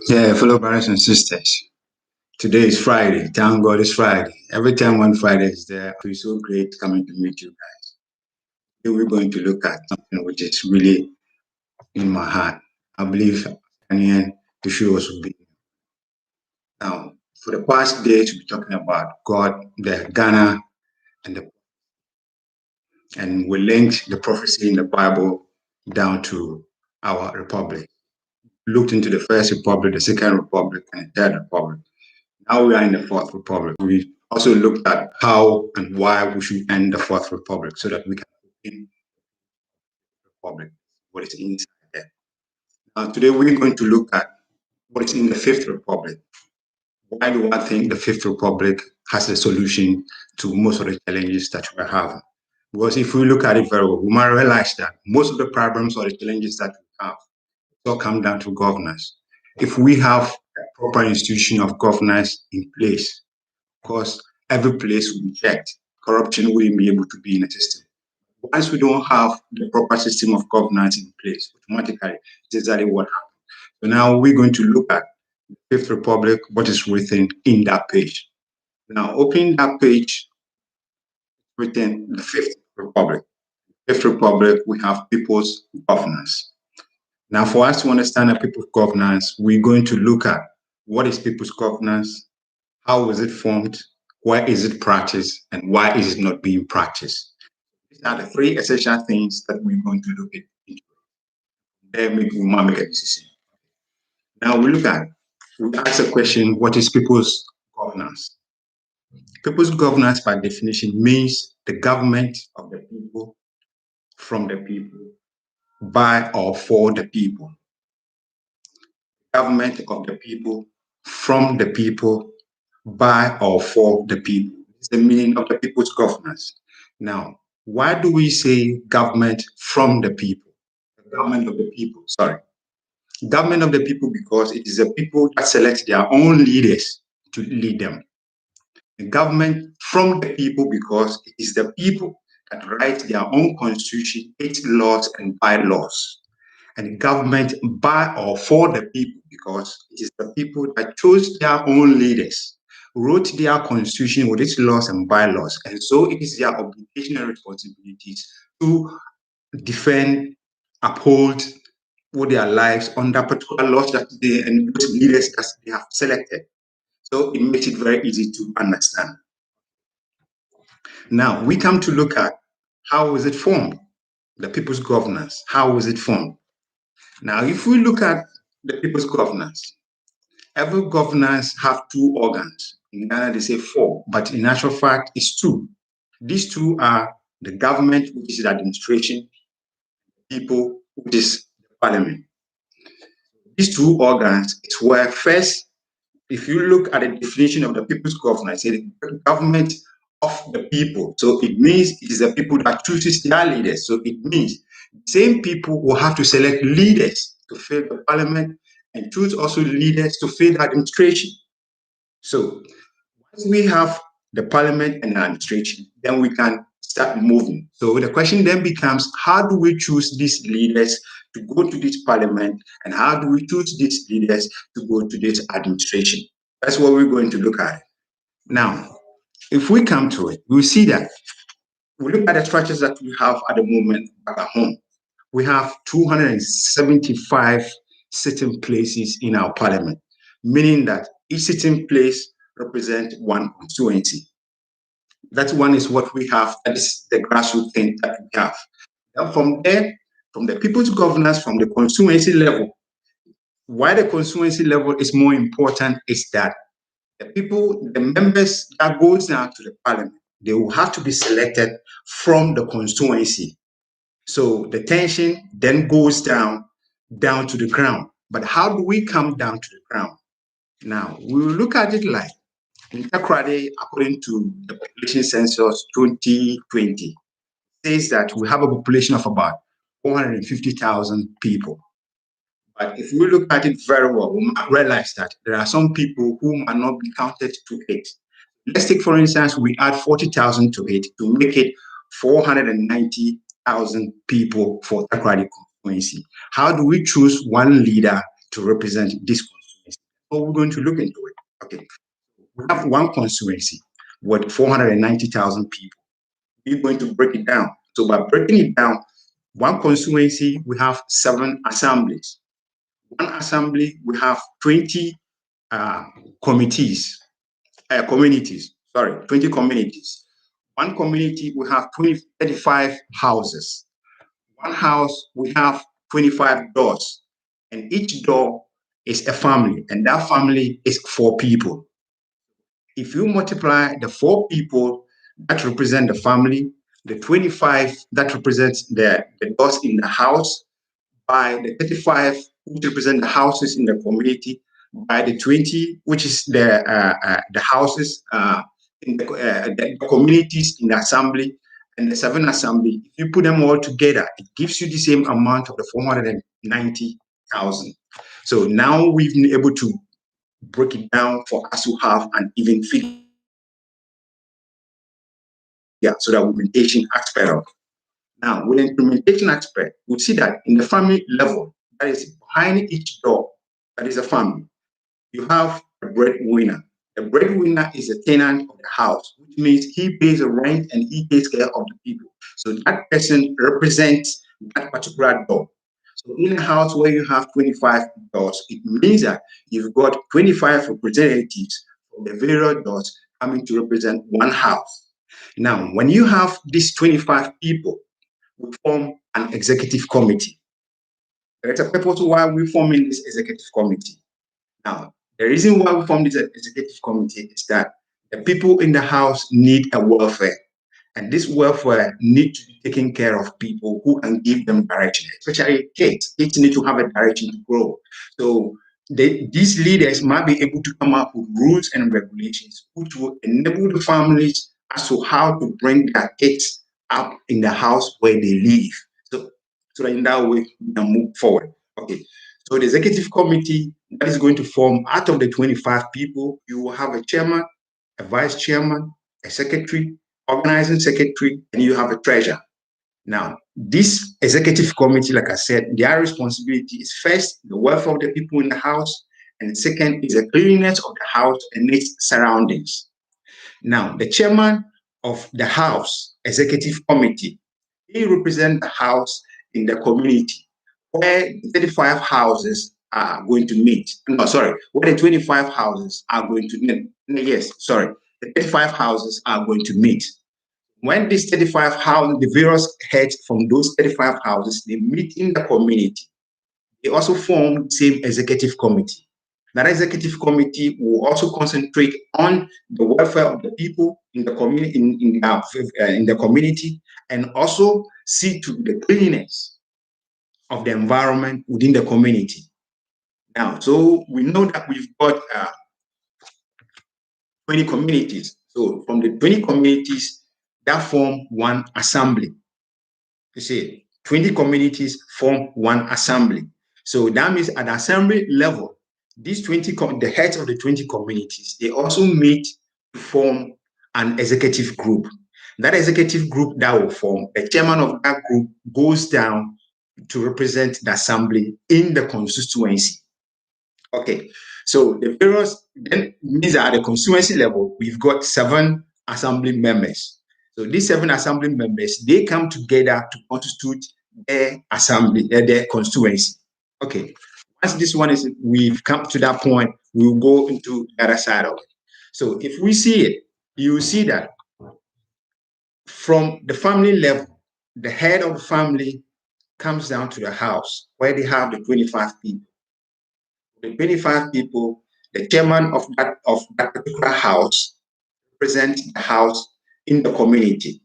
Yeah, fellow brothers and sisters. Today is Friday. Thank God it's Friday. Every time one Friday is there, I feel so great coming to meet you guys. Today we're going to look at something which is really in my heart. I believe Daniel to show us will be. Now, for the past days, we're talking about God, the Ghana, and we linked the prophecy in the Bible down to our republic. Looked into the first republic, the second republic, and the third republic. Now we are in the Fourth Republic. We also looked at how and why we should end the Fourth Republic so that we can begin the Republic, what is inside there. Today we're going to look at what is in the Fifth Republic. Why do I think the Fifth Republic has a solution to most of the challenges that we're having? Because if we look at it very well, we might realize that most of the problems or the challenges that we have all come down to governance. If we have a proper institution of governance in place, because every place will be checked. Corruption wouldn't be able to be in a system. Once we don't have the proper system of governance in place, automatically, it's exactly what happens. So now we're going to look at the Fifth Republic, what is written in that page. Now, opening that page, written the Fifth Republic. Fifth Republic, we have people's governance. Now, for us to understand a people's governance, we're going to look at what is people's governance, how was it formed, why is it practiced, and why is it not being practiced? These are the three essential things that we're going to look into. Then we will make a decision. Now we ask the question, what is people's governance? People's governance by definition means the government of the people, from the people, by or for the people. Government of the people, from the people, by or for the people. It's the meaning of the people's governance. Now, why do we say government from the people? The government of the people, sorry. Government of the people because it is the people that select their own leaders to lead them. The government from the people because it is the people that write their own constitution, its laws and bylaws. And government by or for the people because it is the people that chose their own leaders, wrote their constitution with its laws and bylaws. And so it is their obligation and responsibilities to defend, uphold with their lives under particular laws that they and those leaders that they have selected. So it makes it very easy to understand. Now we come to look at how was it formed? The people's governance. How was it formed? Now, if we look at the people's governance, every governance have two organs. In Ghana, they say four, but in actual fact, it's two. These two are the government, which is the administration, people, which is the parliament. These two organs is where first, if you look at the definition of the people's governance, it's the government of the people. So it means it is the people that chooses their leaders. So it means the same people will have to select leaders to fill the parliament and choose also leaders to fill the administration. So once we have the parliament and the administration, then we can start moving. So the question then becomes, how do we choose these leaders to go to this parliament, and how do we choose these leaders to go to this administration? That's what we're going to look at. Now, if we come to it, we'll see that we look at the structures that we have at the moment back at home. We have 275 sitting places in our parliament, meaning that each sitting place represents one constituency. That one is what we have. That is the grassroots thing that we have. Now, from there, from the people's governance, from the constituency level, why the constituency level is more important is that the people, the members that goes down to the parliament, they will have to be selected from the constituency. So the tension then goes down to the ground. But how do we come down to the ground? Now we will look at it like in Takrade, according to the population census 2020, says that we have a population of about 450,000 people. But if we look at it very well, we might realize that there are some people who might not be counted to it. Let's take, for instance, we add 40,000 to it to make it 490,000 people for Takrady constituency. How do we choose one leader to represent this constituency? How are we going to look into it? Okay, we have one constituency with 490,000 people. We're going to break it down. So by breaking it down, one constituency, we have 7 assemblies. One assembly, we have 20 uh, committees, communities, sorry, 20 communities. One community, we have 35 houses. One house, we have 25 doors. And each door is a family, and that family is 4 people. If you multiply the 4 people that represent the family, the 25 that represents the doors in the house, by the 35 which represent the houses in the community, by the 20 which is the houses in the communities in the assembly, and the 7 assembly. If you put them all together, it gives you the same amount of the 490,000. So now we've been able to break it down for us to have an even figure, so that implementation aspect of it. Now, with the implementation aspect, we see that in the family level, that is behind each door, that is a family, you have a breadwinner. The breadwinner is a tenant of the house, which means he pays the rent and he takes care of the people. So that person represents that particular door. So in a house where you have 25 doors, it means that you've got 25 representatives from the various doors coming to represent one house. Now, when you have these 25 people, we form an executive committee. There's a purpose why we're forming this executive committee. Now, the reason why we form this executive committee is that the people in the house need a welfare. And this welfare need to be taking care of people who can give them direction, especially kids. Kids need to have a direction to grow. So these leaders might be able to come up with rules and regulations which will enable the families as to how to bring their kids up in the house where they live. So that in that way we can move forward. Okay. So the executive committee that is going to form out of the 25 people, you will have a chairman, a vice chairman, a secretary, organizing secretary, and you have a treasurer. Now, this executive committee, like I said, their responsibility is first the welfare of the people in the house, and second is the cleanliness of the house and its surroundings. Now, the chairman of the house executive committee, he represents the house in the community where 35 houses are going to meet. No, sorry, where the 25 houses are going to meet. Yes, sorry, the 35 houses are going to meet. When these 35 houses, the various heads from those 35 houses, they meet in the community, they also form the same executive committee. That executive committee will also concentrate on the welfare of the people in the community, in the community, and also see to the cleanliness of the environment within the community. Now, so we know that we've got 20 communities. So from the 20 communities that form one assembly. You see, 20 communities form one assembly. So that means at the assembly level, these the heads of the 20 communities, they also meet to form an executive group. That executive group that will form, the chairman of that group goes down to represent the assembly in the constituency. Okay, so the various then means that at the constituency level, we've got 7 assembly members. So these 7 assembly members, they come together to constitute their assembly, their constituency. Okay, once this one is, we've come to that point, we'll go into the other side of it. So if we see it, you see that from the family level, the head of the family comes down to the house where they have the 25 people. The 25 people, the chairman of that particular house represents the house in the community.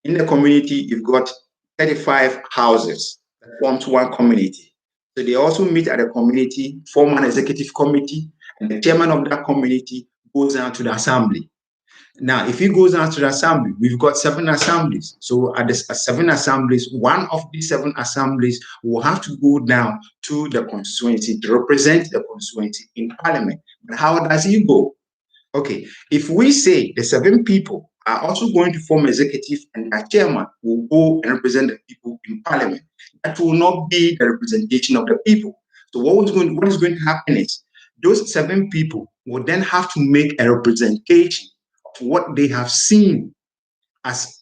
In the community, you've got 35 houses that forms one community. So they also meet at the community, form an executive committee, and the chairman of that community goes down to the assembly. Now, if he goes down to the assembly, we've got 7 assemblies. So at the 7 assemblies, one of these 7 assemblies will have to go down to the constituency to represent the constituency in parliament. But how does he go? Okay, if we say the 7 people are also going to form executive and their chairman will go and represent the people in parliament, that will not be the representation of the people. So what is going to happen is those 7 people will then have to make a representation of what they have seen as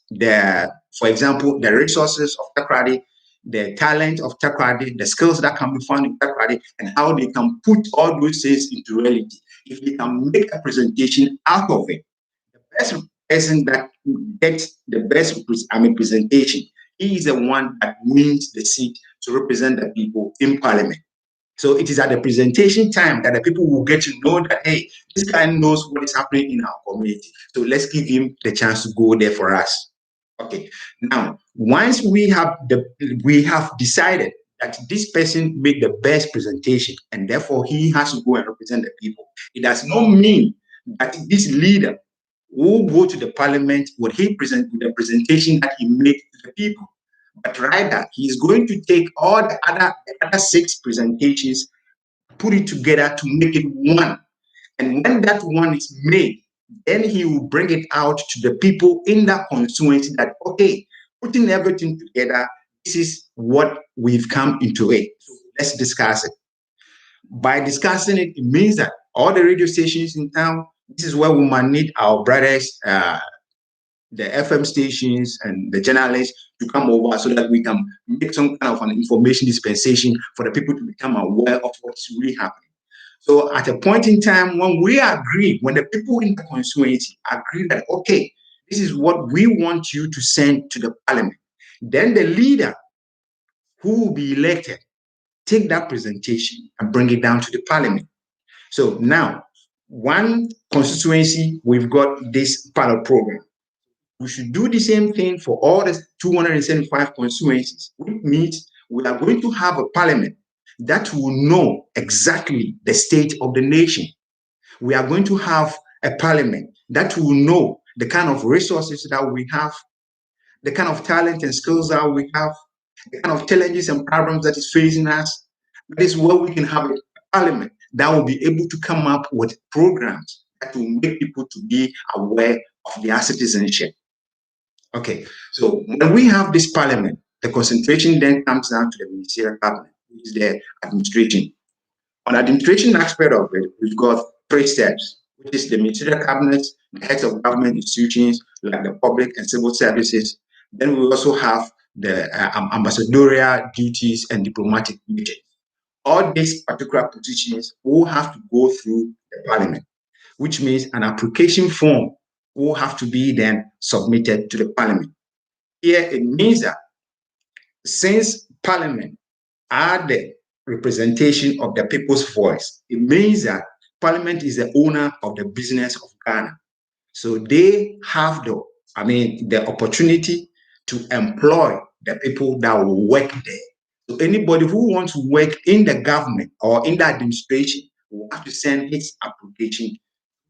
for example, the resources of Takoradi, the talent of Takoradi, the skills that can be found in Takoradi, and how they can put all those things into reality. If they can make a presentation out of it, the best person that gets the best presentation, he is the one that wins the seat to represent the people in parliament. So it is at the presentation time that the people will get to know that, hey, this guy knows what is happening in our community. So let's give him the chance to go there for us. Okay. Now, once we have decided that this person made the best presentation and therefore he has to go and represent the people, it does not mean that this leader will go to the parliament when he present with the presentation that he made to the people. But rather, he is going to take all the other 6 presentations, put it together to make it one. And when that one is made, then he will bring it out to the people in that constituency that, okay, putting everything together, this is what we've come into it. So let's discuss it. By discussing it, it means that all the radio stations in town, this is where we might need our brothers, the FM stations and the journalists to come over so that we can make some kind of an information dispensation for the people to become aware of what's really happening. So at a point in time when we agree, when the people in the constituency agree that, okay, this is what we want you to send to the parliament, then the leader who will be elected take that presentation and bring it down to the parliament. So now, one constituency, we've got this pilot program. We should do the same thing for all the 275 constituencies, which means we are going to have a parliament that will know exactly the state of the nation. We are going to have a parliament that will know the kind of resources that we have, the kind of talent and skills that we have, the kind of challenges and problems that is facing us. That is where we can have a parliament that will be able to come up with programs that will make people to be aware of their citizenship. Okay, so when we have this parliament, the concentration then comes down to the ministerial cabinet, which is the administration. On the administration aspect of it, we've got 3 steps, which is the ministerial cabinet, the heads of government institutions like the public and civil services. Then we also have the ambassadorial duties and diplomatic duties. All these particular positions will have to go through the parliament, which means an application form will have to be then submitted to the parliament. Here it means that since parliament are the representation of the people's voice, it means that parliament is the owner of the business of Ghana. So they have the opportunity to employ the people that will work there. So anybody who wants to work in the government or in the administration will have to send its application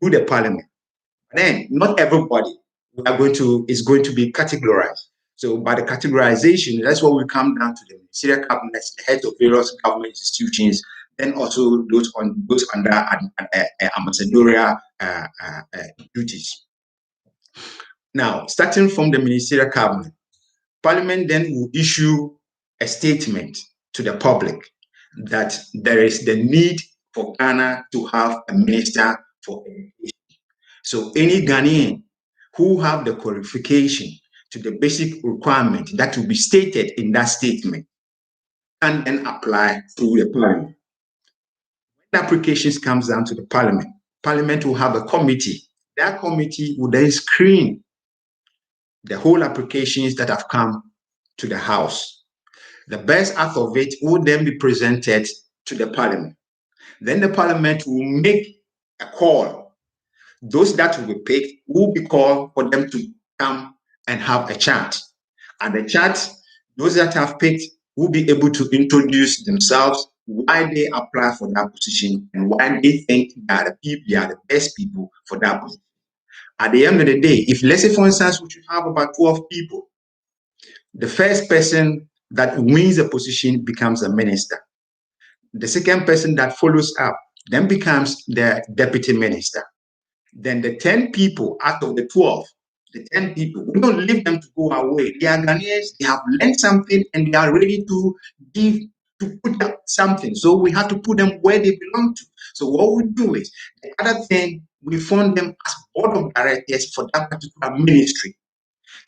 to the parliament. Then not everybody is going to be categorized. So by the categorization, that's what we come down to the ministerial cabinets, the heads of various government institutions, then also those under ambassadorial duties. Now, starting from the ministerial cabinet, Parliament then will issue a statement to the public that there is the need for Ghana to have a minister for education. So any Ghanaian who have the qualification to the basic requirement that will be stated in that statement can then apply through the parliament. When applications comes down to the parliament, parliament will have a committee. That committee will then screen the whole applications that have come to the house. The best out of it will then be presented to the parliament. Then the parliament will make a call. Those that will be picked will be called for them to come and have a chat. At the chat, those that have picked will be able to introduce themselves, why they apply for that position, and why they think that they are the best people for that position. At the end of the day, if let's say, for instance, we should have about 12 people, the first person that wins the position becomes a minister. The second person that follows up then becomes the deputy minister. Then the 10 people out of the 12, the 10 people, we don't leave them to go away. They are Ghanaians, they have learned something, and they are ready to give to put up something. So we have to put them where they belong to. So what we do is, the other thing, we fund them as board of directors for that particular ministry.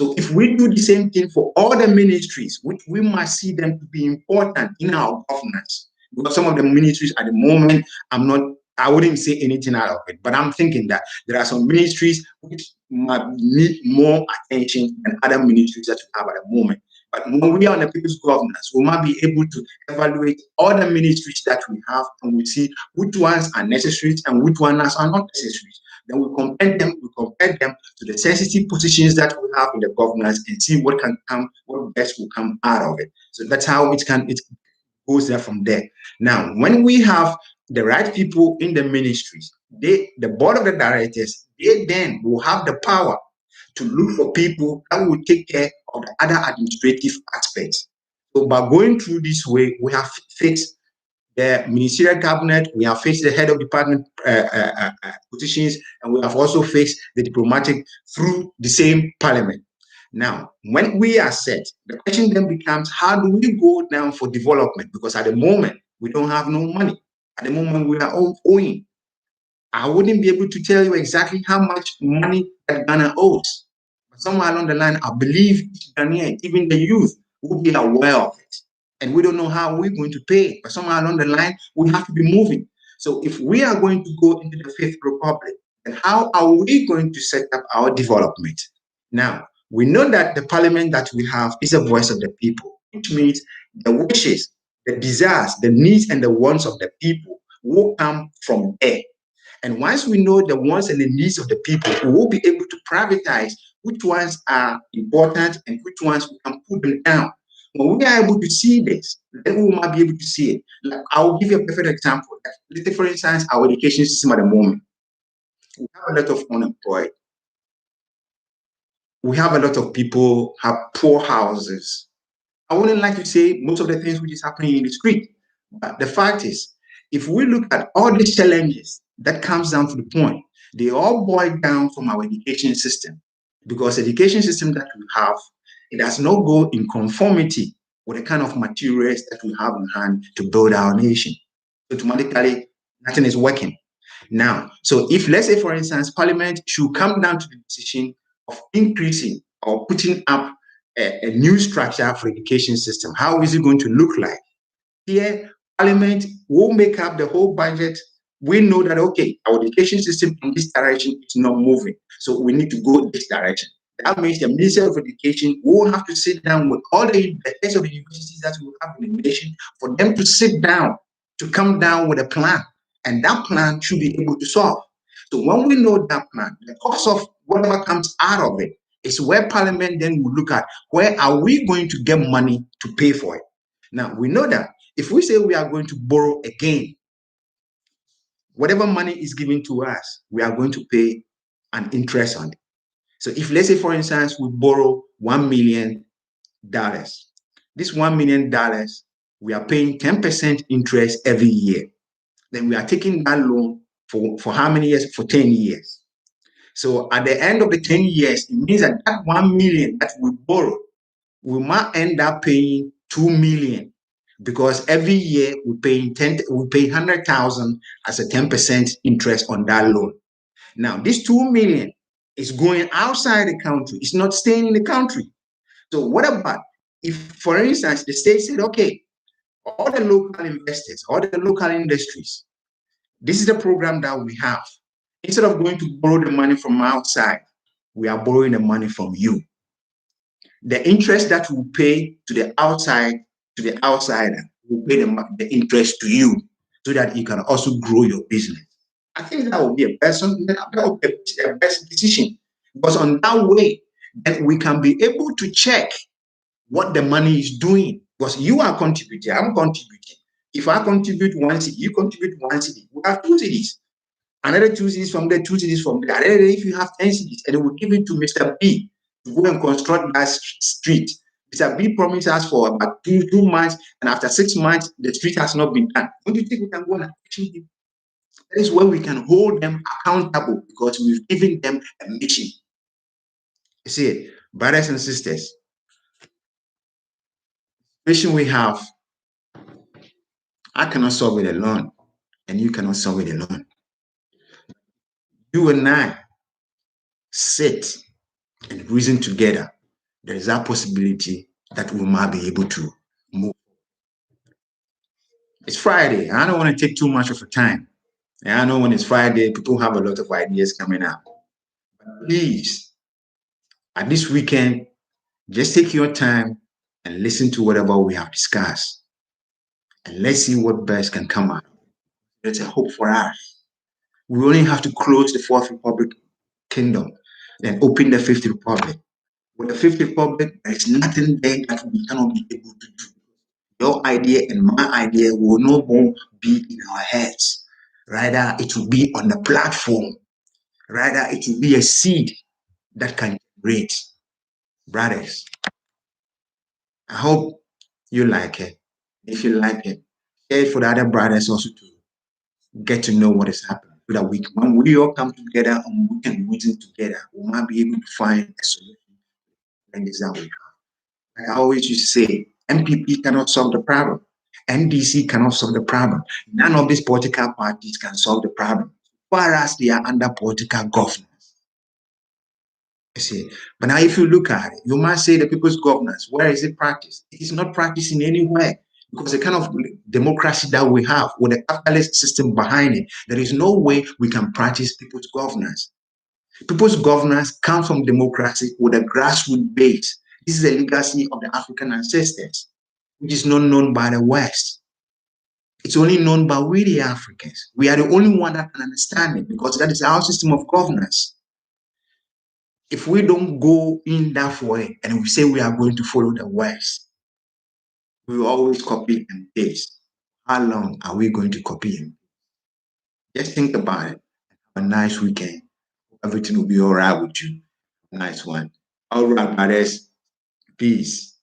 So if we do the same thing for all the ministries, which we must see them to be important in our governance, because some of the ministries at the moment, I wouldn't say anything out of it, but I'm thinking that there are some ministries which might need more attention than other ministries that we have at the moment. But when we are on the people's governance, we might be able to evaluate all the ministries that we have, and we see which ones are necessary and which ones are not necessary. Then we compare them to the sensitive positions that we have in the governance and see what best will come out of it. So that's how it goes there from there. Now, when we have the right people in the ministries, the board of the directors, they then will have the power to look for people that will take care of the other administrative aspects. So by going through this way, we have fixed the ministerial cabinet, we have fixed the head of department positions, and we have also fixed the diplomatic through the same parliament. Now, when we are set, the question then becomes, how do we go down for development? Because at the moment, we don't have no money. At the moment, we are all owing. I wouldn't be able to tell you exactly how much money that Ghana owes. But somewhere along the line, I believe Ghanaian, even the youth, will be aware of it. And we don't know how we're going to pay it. But somewhere along the line, we have to be moving. So if we are going to go into the Fifth Republic, then how are we going to set up our development? Now, we know that the parliament that we have is a voice of the people, which means the wishes, the desires, the needs, and the wants of the people will come from there. And once we know the wants and the needs of the people, we will be able to privatize which ones are important and which ones we can put them down. When we are able to see this, then we might be able to see it. Like, I'll give you a perfect example. Let's take, for instance, our education system at the moment. We have a lot of unemployed. We have a lot of people have poor houses. I wouldn't like to say most of the things which is happening in the street, but the fact is, if we look at all these challenges that comes down to the point, they all boil down from our education system. Because education system that we have, it does not go in conformity with the kind of materials that we have in hand to build our nation. Automatically, nothing is working. Now, so if, let's say, for instance, Parliament should come down to the decision of increasing or putting up a new structure for education system, how is it going to look like? Here, Parliament will make up the whole budget. We know that, okay, our education system in this direction is not moving, so we need to go this direction. That means the Minister of Education will have to sit down with all the heads of the universities that we have in the nation for them to sit down, to come down with a plan, and that plan should be able to solve. So when we know that plan, the cost of whatever comes out of it is where Parliament then will look at where are we going to get money to pay for it. Now, we know that if we say we are going to borrow again, whatever money is given to us, we are going to pay an interest on it. So if, let's say, for instance, we borrow $1 million, this $1 million, we are paying 10% interest every year. Then we are taking that loan for how many years? For 10 years. So at the end of the 10 years, it means that that 1 million that we borrow, we might end up paying 2 million, because every year we pay 100,000 as a 10% interest on that loan. Now, this 2 million is going outside the country. It's not staying in the country. So what about if, for instance, the state said, okay, all the local investors, all the local industries, this is the program that we have. Instead of going to borrow the money from outside, we are borrowing the money from you. The interest that we pay to the outsider, will pay the interest to you, so that you can also grow your business. I think that would be a best decision, because on that way, then we can be able to check what the money is doing. Because you are contributing, I'm contributing. If I contribute 1 cedi, you contribute 1 cedi. We have 2 cedis. Another 2 cedis from there, 2 cedis from there. And then if you have 10 cedis, and they will give it to Mr. B to go and construct that street. Mr. B promised us for about 2 months, and after 6 months, the street has not been done. Don't you think we can go and action him? That is where we can hold them accountable, because we've given them a mission. You see, brothers and sisters, the mission we have I cannot solve it alone, and you cannot solve it alone. You and I sit and reason together. There is that possibility that we might be able to move. It's Friday. I don't want to take too much of your time. And I know when it's Friday, people have a lot of ideas coming out. But please, at this weekend, just take your time and listen to whatever we have discussed. And let's see what best can come out. There's a hope for us. We only have to close the Fourth Republic Kingdom, then open the Fifth Republic. With the Fifth Republic, there's nothing there that we cannot be able to do. Your idea and my idea will no more be in our heads. Rather, it will be on the platform. Rather, it will be a seed that can generate. Brothers, I hope you like it. If you like it, share it for the other brothers also to get to know what is happening. So that when we all come together and we can reason together, we might be able to find a solution and this that we have. Like I always used to say, MPP cannot solve the problem. NDC cannot solve the problem. None of these political parties can solve the problem, whereas they are under political governance. You see, but now if you look at it, you might say the people's governance, where is it practiced? It is not practiced in anywhere because the kind of democracy that we have with the capitalist system behind it, there is no way we can practice people's governance. People's governance comes from democracy with a grassroots base. This is a legacy of the African ancestors, which is not known by the West. It's only known by we, the Africans. We are the only one that can understand it because that is our system of governance. If we don't go in that way and we say we are going to follow the West, we will always copy and paste. How long are we going to copy and paste? Just think about it. Have a nice weekend. Everything will be all right with you. Nice one. All right, brothers. Peace.